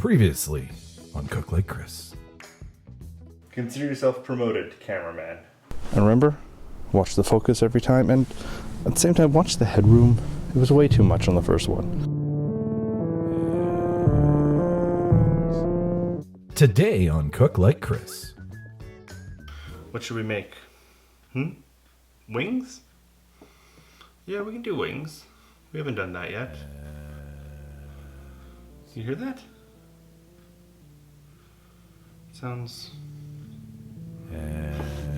Previously on Cook Like Chris. Consider yourself promoted, cameraman. And remember, watch the focus every time, and at the same time, watch the headroom. It was way too much on the first one. Today on Cook Like Chris. What should we make? Wings? Yeah, we can do wings. We haven't done that yet. You hear that? Sounds...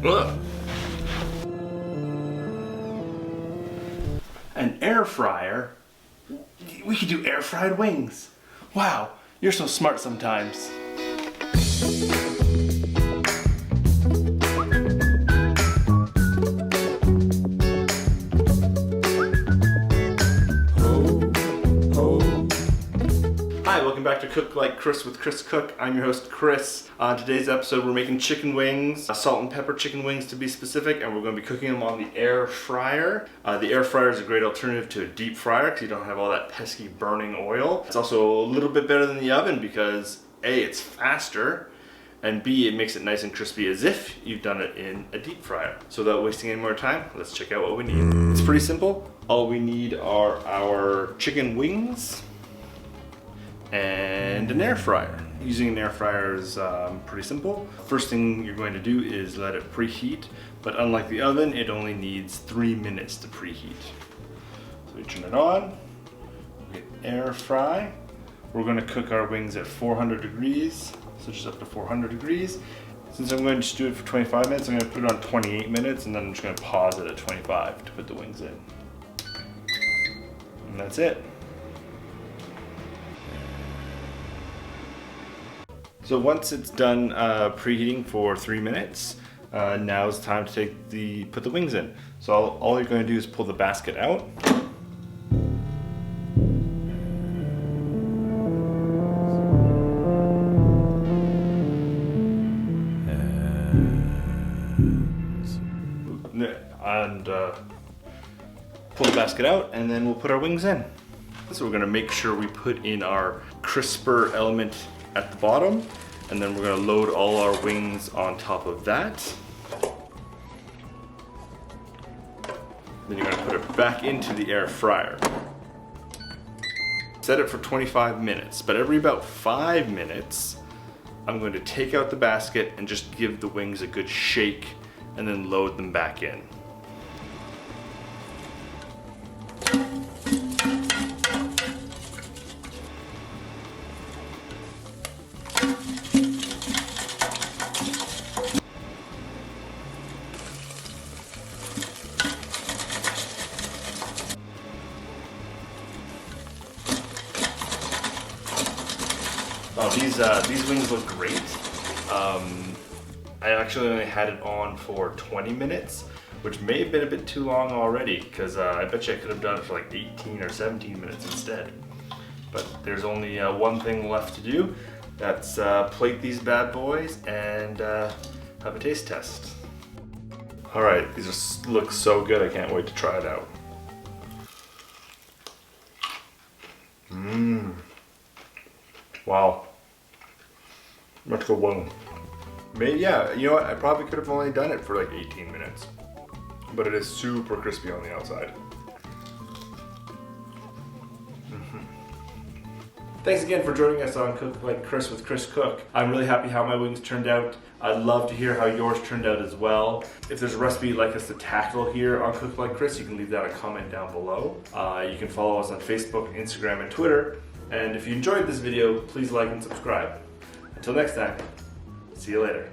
Ugh. An air fryer? We could do air fried wings. Wow, you're so smart sometimes. Hi, welcome back to Cook Like Chris with Chris Cook. I'm your host, Chris. On today's episode, we're making chicken wings, salt and pepper chicken wings to be specific, and we're going to be cooking them on the air fryer. The air fryer is a great alternative to a deep fryer because you don't have all that pesky burning oil. It's also a little bit better than the oven because A, it's faster, and B, it makes it nice and crispy as if you've done it in a deep fryer. So without wasting any more time, let's check out what we need. It's pretty simple. All we need are our chicken wings and an air fryer. Using an air fryer is pretty simple. First thing you're going to do is let it preheat, but unlike the oven, it only needs 3 minutes to preheat. So we turn it on, we hit air fry. We're going to cook our wings at 400 degrees, so just up to 400 degrees. Since I'm going to just do it for 25 minutes, I'm going to put it on 28 minutes, and then I'm just going to pause it at 25 to put the wings in. And that's it. So once it's done preheating for 3 minutes, now it's time to put the wings in. So all you're going to do is pull the basket out. And pull the basket out, and then we'll put our wings in. So we're going to make sure we put in our crisper element at the bottom, and then we're going to load all our wings on top of that. Then you're going to put it back into the air fryer. Set it for 25 minutes, but every about 5 minutes, I'm going to take out the basket and just give the wings a good shake and then load them back in. These wings look great. I actually only had it on for 20 minutes, which may have been a bit too long already, because I bet you I could have done it for like 18 or 17 minutes instead. But there's only one thing left to do. That's plate these bad boys and have a taste test. Alright, these look so good, I can't wait to try it out. Wow. Let's go one. Maybe, yeah, you know what? I probably could have only done it for like 18 minutes. But it is super crispy on the outside. Thanks again for joining us on Cook Like Chris with Chris Cook. I'm really happy how my wings turned out. I'd love to hear how yours turned out as well. If there's a recipe you'd like us to tackle here on Cook Like Chris, you can leave that a comment down below. You can follow us on Facebook, Instagram, and Twitter. And if you enjoyed this video, please like and subscribe. Until next time, see you later.